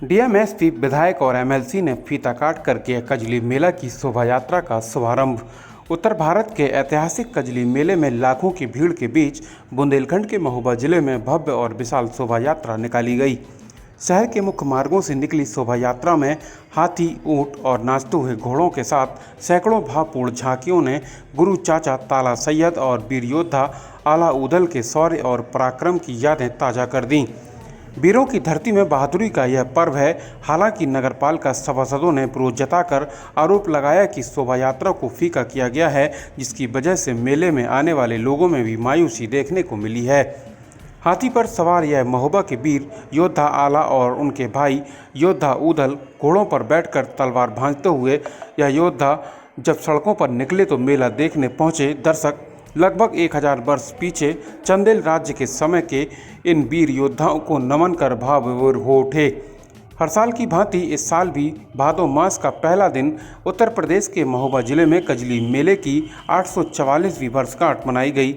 DM SP विधायक और MLC ने फीता काट कर किया कजली मेला की शोभा यात्रा का शुभारंभ। उत्तर भारत के ऐतिहासिक कजली मेले में लाखों की भीड़ के बीच बुंदेलखंड के महोबा जिले में भव्य और विशाल शोभा यात्रा निकाली गई। शहर के मुख्य मार्गों से निकली शोभा यात्रा में हाथी, ऊंट और नाचते हुए घोड़ों के साथ सैकड़ों भावपूर्ण झांकियों ने गुरु चाचा ताला सैयद और वीर योद्धा आला ऊदल के शौर्य और पराक्रम की यादें ताज़ा कर दी। वीरों की धरती में बहादुरी का यह पर्व है। हालांकि नगरपालिका सभासदों ने विरोध जताकर आरोप लगाया कि शोभा यात्रा को फीका किया गया है, जिसकी वजह से मेले में आने वाले लोगों में भी मायूसी देखने को मिली है। हाथी पर सवार यह महोबा के वीर योद्धा आला और उनके भाई योद्धा ऊदल घोड़ों पर बैठकर तलवार भांजते हुए यह योद्धा जब सड़कों पर निकले तो मेला देखने पहुंचे दर्शक लगभग 1000 वर्ष पीछे चंदेल राज्य के समय के इन वीर योद्धाओं को नमन कर भावविभोर हो उठे। हर साल की भांति इस साल भी भादो मास का पहला दिन उत्तर प्रदेश के महोबा जिले में कजली मेले की 844वीं वर्षगांठ मनाई गई।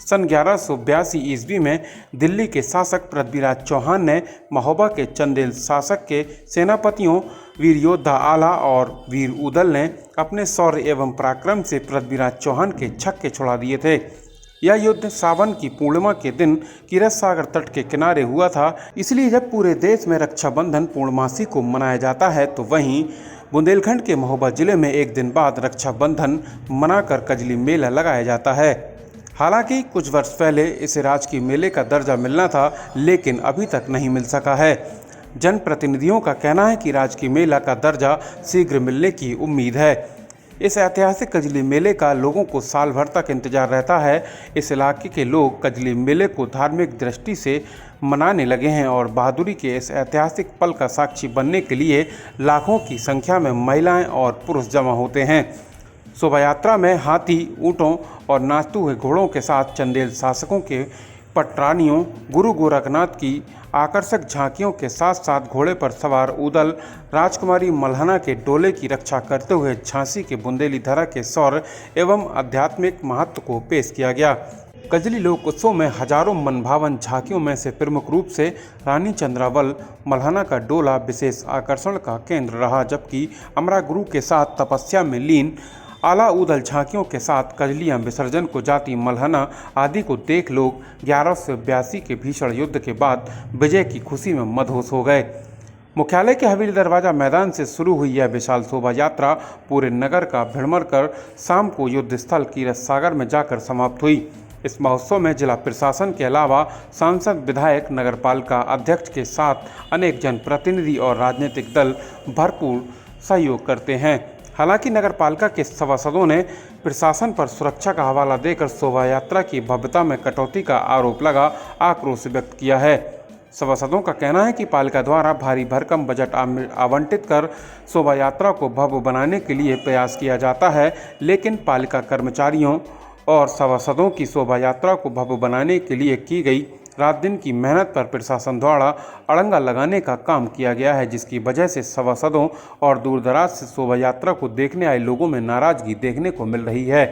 सन 1182 ईस्वी में दिल्ली के शासक पृथ्वीराज चौहान ने महोबा के चंदेल शासक के सेनापतियों वीर योद्धा आला और वीर ऊदल ने अपने शौर्य एवं पराक्रम से पृथ्वीराज चौहान के छक्के छुड़ा दिए थे। यह युद्ध सावन की पूर्णिमा के दिन क्षीरसागर सागर तट के किनारे हुआ था। इसलिए जब पूरे देश में रक्षाबंधन पूर्णमासी को मनाया जाता है तो वहीं बुंदेलखंड के महोबा जिले में एक दिन बाद रक्षाबंधन मनाकर कजली मेला लगाया जाता है। हालांकि कुछ वर्ष पहले इसे राजकीय मेले का दर्जा मिलना था, लेकिन अभी तक नहीं मिल सका है। जनप्रतिनिधियों का कहना है कि राजकीय मेला का दर्जा शीघ्र मिलने की उम्मीद है। इस ऐतिहासिक कजली मेले का लोगों को साल भर तक इंतजार रहता है। इस इलाके के लोग कजली मेले को धार्मिक दृष्टि से मनाने लगे हैं और बहादुरी के इस ऐतिहासिक पल का साक्षी बनने के लिए लाखों की संख्या में महिलाएं और पुरुष जमा होते हैं। शोभा यात्रा में हाथी, ऊँटों और नाचते हुए घोड़ों के साथ चंदेल शासकों के पटरानियों गुरु गोरखनाथ की आकर्षक झांकियों के साथ साथ घोड़े पर सवार ऊदल राजकुमारी मल्हना के डोले की रक्षा करते हुए झांसी के बुंदेली धरा के शौर्य एवं आध्यात्मिक महत्व को पेश किया गया। कजली लोक उत्सव में हजारों मनभावन झांकियों में से प्रमुख रूप से रानी चंद्रावल मल्हना का डोला विशेष आकर्षण का केंद्र रहा, जबकि अमरा गुरु के साथ तपस्या में लीन आला ऊदल झांकियों के साथ कजलियां विसर्जन को जाती मल्हना आदि को देख लोग 1182 के भीषण युद्ध के बाद विजय की खुशी में मदहोश हो गए। मुख्यालय के हवेली दरवाजा मैदान से शुरू हुई यह विशाल शोभा यात्रा पूरे नगर का भ्रमण कर शाम को युद्ध स्थल क्षीरसागर सागर में जाकर समाप्त हुई। इस महोत्सव में जिला प्रशासन के अलावा सांसद, विधायक, नगरपालिका अध्यक्ष के साथ अनेक जनप्रतिनिधि और राजनीतिक दल भरपूर सहयोग करते हैं। हालांकि नगरपालिका के सभासदों ने प्रशासन पर सुरक्षा का हवाला देकर शोभा यात्रा की भव्यता में कटौती का आरोप लगा आक्रोश व्यक्त किया है। सभासदों का कहना है कि पालिका द्वारा भारी भरकम बजट आवंटित कर शोभा यात्रा को भव्य बनाने के लिए प्रयास किया जाता है, लेकिन पालिका कर्मचारियों और सभासदों की शोभा यात्रा को भव्य बनाने के लिए की गई रात दिन की मेहनत पर प्रशासन द्वारा अड़ंगा लगाने का काम किया गया है, जिसकी वजह से सभासदों और दूरदराज से शोभा यात्रा को देखने आए लोगों में नाराजगी देखने को मिल रही है।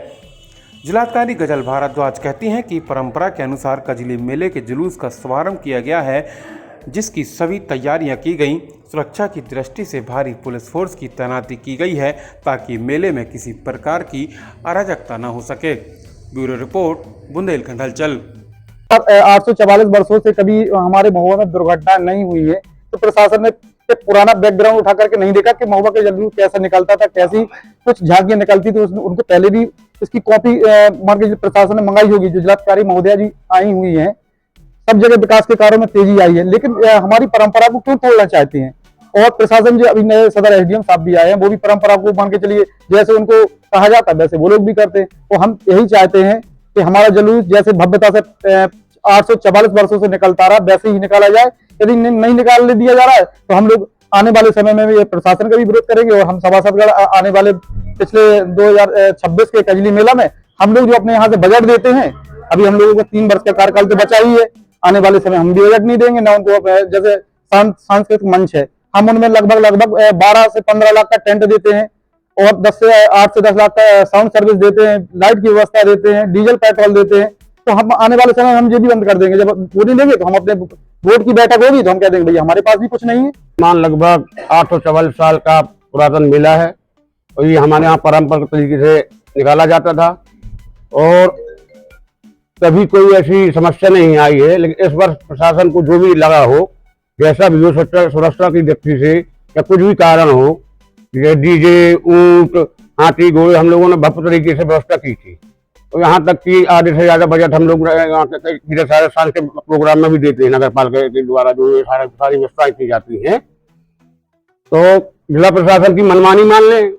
जिलाधिकारी गजल भारद्वाज कहती हैं कि परंपरा के अनुसार कजली मेले के जुलूस का शुभारंभ किया गया है, जिसकी सभी तैयारियां की गई। सुरक्षा की दृष्टि से भारी पुलिस फोर्स की तैनाती की गई है ताकि मेले में किसी प्रकार की अराजकता न हो सके। ब्यूरो रिपोर्ट, बुंदेलखंड हलचल। 844 वर्षों से कभी हमारे महोबा में दुर्घटना नहीं हुई है, तो प्रशासन ने पुराना बैकग्राउंड उठा करके नहीं देखा कि महोबा के जुलूस कैसा निकलता था, कैसी कुछ झांकियां निकलती थी। उनको पहले भी इसकी कॉपी मार्केट प्रशासन ने मंगाई होगी। जो जिलाधिकारी महोदया जी आई हुई हैं, सब जगह विकास के कार्यों में तेजी आई है, लेकिन हमारी परंपरा को क्यों तोड़ना चाहते हैं? और प्रशासन जो अभी नए सदर एसडीएम साहब भी आए हैं, वो भी परंपरा को मान के चलिए जैसे उनको कहा जाता है वैसे वो लोग भी करते हैं। तो हम यही चाहते हैं कि हमारा जुलूस जैसे भव्यता से 844 वर्षों से निकलता रहा वैसे ही निकाला जाए। यदि नहीं निकालने दिया जा रहा है तो हम लोग आने वाले समय में भी प्रशासन का भी विरोध करेंगे और हम सभासदगण आने वाले पिछले 2026 के कजली मेला में हम लोग जो अपने यहाँ से बजट देते हैं, अभी हम लोगों को 3 वर्ष का कार्यकाल तो बचा ही है, आने वाले समय हम भी बजट नहीं देंगे ना उनको। जैसे सांस्कृतिक मंच है, हम उनमें लगभग 12 से 15 लाख का टेंट देते हैं और 8 से 10 लाख का साउंड सर्विस देते हैं, लाइट की व्यवस्था देते हैं, डीजल पेट्रोल देते हैं। तो हम आने वाले समय हम ये भी बंद कर देंगे। जब वो नहीं देंगे तो हम अपने बोर्ड की बैठक होगी तो हम कह देंगे भैया हमारे पास भी कुछ नहीं है। मान लगभग 844 साल का पुरातन मेला है और ये हमारे यहाँ परंपरागत तरीके से निकाला जाता था और कभी कोई ऐसी समस्या नहीं आई है। लेकिन इस वर्ष प्रशासन को जो भी लगा हो, जैसा भी हो, सुरक्षा की दृष्टि से या कुछ भी कारण हो, ये डीजे, ऊंट, हाथी, घोड़े हम लोगों ने भव्य तरीके से व्यवस्था की थी। तो यहाँ तक कि आधे से ज्यादा बजट हम लोग सारे साल के प्रोग्राम में भी देते हैं। नगर पालिका के द्वारा जो ये सारी व्यवस्थाएं की जाती हैं, तो जिला प्रशासन की मनमानी मान लें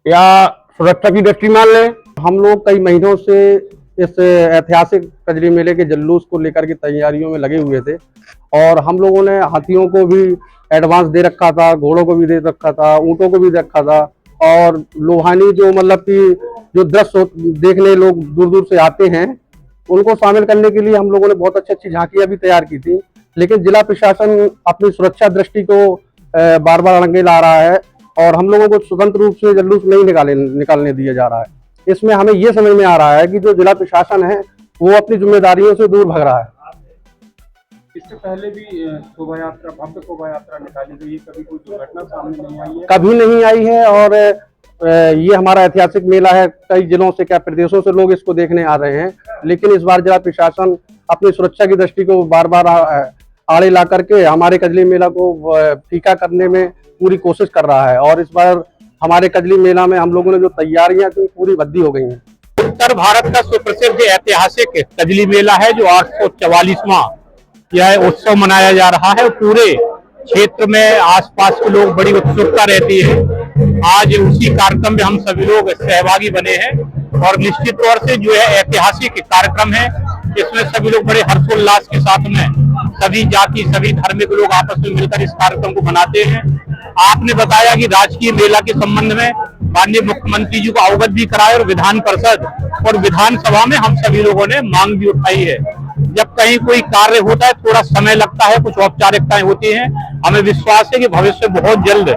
या सुरक्षा की दृष्टि मान लें। हम लोग कई महीनों से इस ऐतिहासिक कजली मेले के जुलूस को लेकर के तैयारियों में लगे हुए थे और हम लोगों ने हाथियों को भी एडवांस दे रखा था, घोड़ों को भी दे रखा था, ऊँटों को भी दे रखा था और लोहानी जो मतलब कि जो दृश्य देखने लोग दूर दूर से आते हैं उनको शामिल करने के लिए हम लोगों ने बहुत अच्छी अच्छी झांकियां भी तैयार की थी। लेकिन जिला प्रशासन अपनी सुरक्षा दृष्टि को बार बार अड़ंगे ला रहा है और हम लोगों को स्वतंत्र रूप से जुलूस नहीं निकालने दिया जा रहा है। इसमें हमें ये समझ में आ रहा है कि जो जिला प्रशासन है वो अपनी जिम्मेदारियों से दूर भाग रहा है। इससे पहले भी शोभा यात्रा, भव्य शोभा यात्रा निकाली गई, कभी कोई दुर्घटना सामने नहीं आई है? कभी नहीं आई है और ये हमारा ऐतिहासिक मेला है। कई जिलों से, क्या प्रदेशों से लोग इसको देखने आ रहे हैं, लेकिन इस बार जिला प्रशासन अपनी सुरक्षा की दृष्टि को बार बार आड़े ला करके हमारे कजली मेला को फीका करने में पूरी कोशिश कर रहा है। और इस बार हमारे कजली मेला में हम लोगों ने जो तैयारियां थी पूरी भद्दी हो गई हैं। उत्तर भारत का सुप्रसिद्ध ऐतिहासिक कजली मेला है जो 844वां यह उत्सव मनाया जा रहा है। पूरे क्षेत्र में आसपास के लोग बड़ी उत्सुकता रहती है। आज उसी कार्यक्रम में हम सभी लोग सहभागी बने हैं और निश्चित तौर से जो है ऐतिहासिक कार्यक्रम है, इसमें सभी लोग बड़े हर्षोल्लास के साथ में सभी जाति, सभी धर्म के लोग आपस में मिलकर इस कार्यक्रम को मनाते हैं। आपने बताया कि राजकीय मेला के संबंध में माननीय मुख्यमंत्री जी को अवगत भी कराए और विधान परिषद और विधानसभा में हम सभी लोगों ने मांग भी उठाई है। जब कहीं कोई कार्य होता है थोड़ा समय लगता है, कुछ औपचारिकताएं होती हैं। हमें विश्वास है कि भविष्य में बहुत जल्द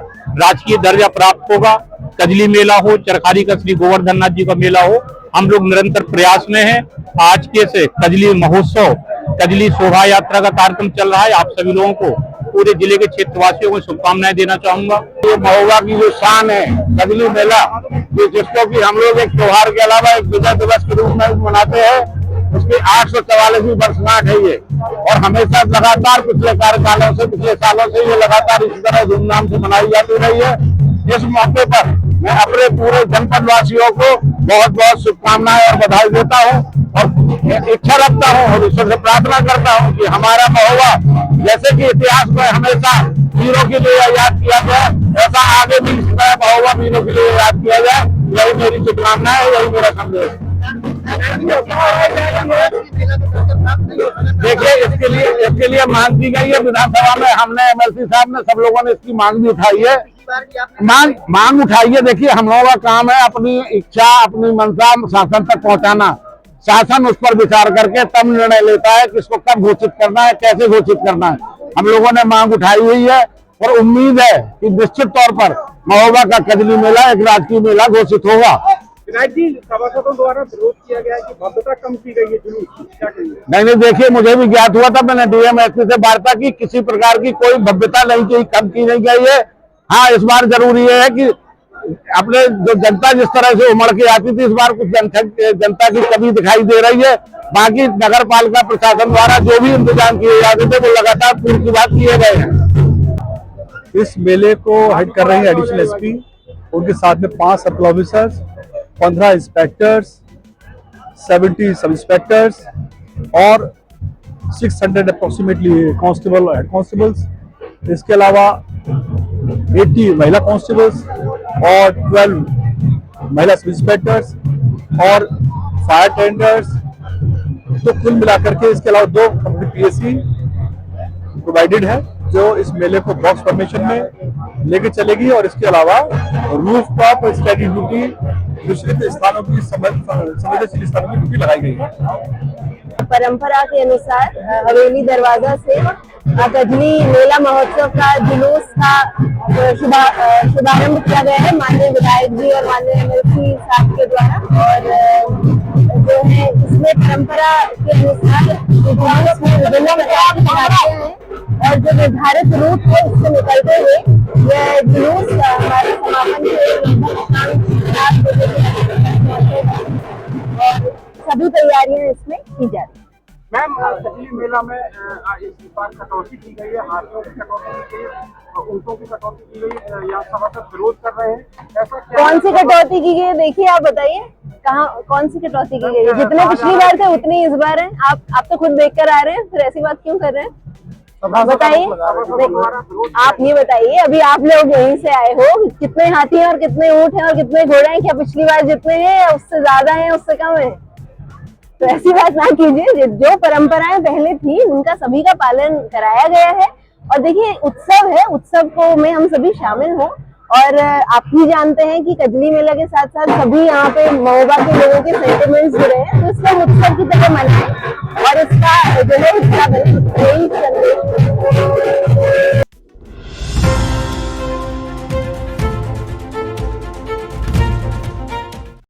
राजकीय दर्जा प्राप्त होगा। कजली मेला हो, चरखारी का श्री गोवर्धन नाथ जी का मेला हो, हम लोग निरंतर प्रयास में हैं। आज के से कजली महोत्सव, कजली शोभा यात्रा का कार्यक्रम चल रहा है। आप सभी लोगों को, पूरे जिले के क्षेत्रवासियों को शुभकामनाएं देना चाहूंगा। ये महोबा की जो शान है कजली मेला, जिसको कि हम लोग एक त्योहार के अलावा एक विजय दिवस के रूप में मनाते हैं, उसकी 844वीं वर्षगांठ है ये और हमेशा लगातार पिछले कार्यकालों से, पिछले सालों से ये लगातार इसी तरह धूमधाम से मनाई जाती रही है। इस मौके पर मैं अपने पूरे जनपद वासियों को बहुत बहुत शुभकामनाएं और बधाई देता हूं और इच्छा रखता हूं और ईश्वर से प्रार्थना करता हूं कि हमारा महोबा जैसे कि इतिहास में हमेशा वीरों के लिए याद किया गया, ऐसा आगे भी महोबा वीरों के लिए याद किया जाए। यही मेरी शुभकामना है, यही मेरा संदेश। देखिए, इसके लिए मांग की गई है विधानसभा में। हमने एमएलसी साहब ने, सब लोगों ने इसकी मांग भी उठाई है। मांग उठाई है। देखिए, हम लोगों का काम है अपनी इच्छा, अपनी मंशा शासन तक पहुंचाना। शासन उस पर विचार करके तब निर्णय लेता है कि इसको कब घोषित करना है, कैसे घोषित करना है। हम लोगों ने मांग उठाई हुई है और उम्मीद है कि निश्चित तौर पर महोबा का कजली मेला एक राजकीय मेला घोषित होगा। विनायक जी, सभासदों द्वारा विरोध किया गया है कि भव्यता कम की गई है जुलूस की, क्या कहिए? नहीं, देखिए, मुझे भी ज्ञात हुआ था, मैंने डीएम एसपी से वार्ता की, किसी प्रकार की कोई भव्यता नहीं की, कम की नहीं गई है। हाँ, इस बार जरूरी है कि अपने जो जनता जिस तरह से उमड़ के आती थी, इस बार कुछ जनता की कमी दिखाई दे रही है। बाकी नगर पालिका प्रशासन द्वारा जो भी इंतजाम किए जाते थे वो लगातार पूरी बात किए गए हैं। इस मेले को हेड कर रहे हैं एडिशनल एसपी, उनके साथ में 5 सर्कल ऑफिसर्स, 15 इंस्पेक्टर्स, 70 सब इंस्पेक्टर्स और 600 अप्रोक्सीमेटली कांस्टेबल, हेड कांस्टेबल्स। इसके अलावा 80 महिला कांस्टेबल्स और 12 महिला सब इंस्पेक्टर्स और फायर टेंडर्स। तो कुल मिलाकर के इसके अलावा 2 कंपनी पीएससी प्रोवाइडेड है जो इस मेले को बॉक्स फॉर्मेशन में लेके चलेगी और इसके अलावा रूफ टॉप स्टडी ड्यूटी, विस्तृत स्थानों की संवेदनशील स्थानों की ड्यूटी लगाई गई है। परंपरा के अनुसार हवेली दरवाजा से कजली मेला महोत्सव का जुलूस का शुभारंभ किया गया है माननीय विधायक जी और माननीय एमएलसी साहब के द्वारा। और जो है इसमें परंपरा के अनुसार जुलूस में विभिन्न प्रकार की झांकियां हैं और जो निर्धारित रूट है उससे निकलते हुए यह जुलूस हमारे समापन के लगभग शाम 7 बजे के आसपास पहुंचेगा और सभी तैयारियां इसमें की जा रही हैं। मैम कजली मेला में इस बार कटौती की गई है, हाथियों की कटौती की गई है, ऊँटों की कटौती की गई है, यहाँ सभासद विरोध कर रहे हैं, ऐसा क्या? कौन सी कटौती की गई है? देखिए आप बताइए कहाँ कौन सी कटौती की गई है? जितने पिछली बार थे उतने इस बार हैं। आप तो खुद देख कर आ रहे हैं, फिर ऐसी बात क्यों कर रहे हैं? बताइए, आप ये बताइए, अभी आप लोग यहीं से आए हो, कितने हाथी हैं और कितने ऊँट हैं और कितने घोड़े हैं? क्या पिछली बार जितने हैं उससे ज्यादा हैं, उससे कम है? तो ऐसी बात ना कीजिए। जो परंपराएं पहले थी उनका सभी का पालन कराया गया है और देखिए उत्सव है, उत्सव को में हम सभी शामिल हों और आप ही जानते हैं कि कजली मेला के साथ साथ सभी यहाँ पे महोबा के लोगों के सेंटिमेंट्स जुड़े हैं, तो इसको उत्सव की तरह मनाएं और इसका जो है हिस्सा बने, यही संदेश।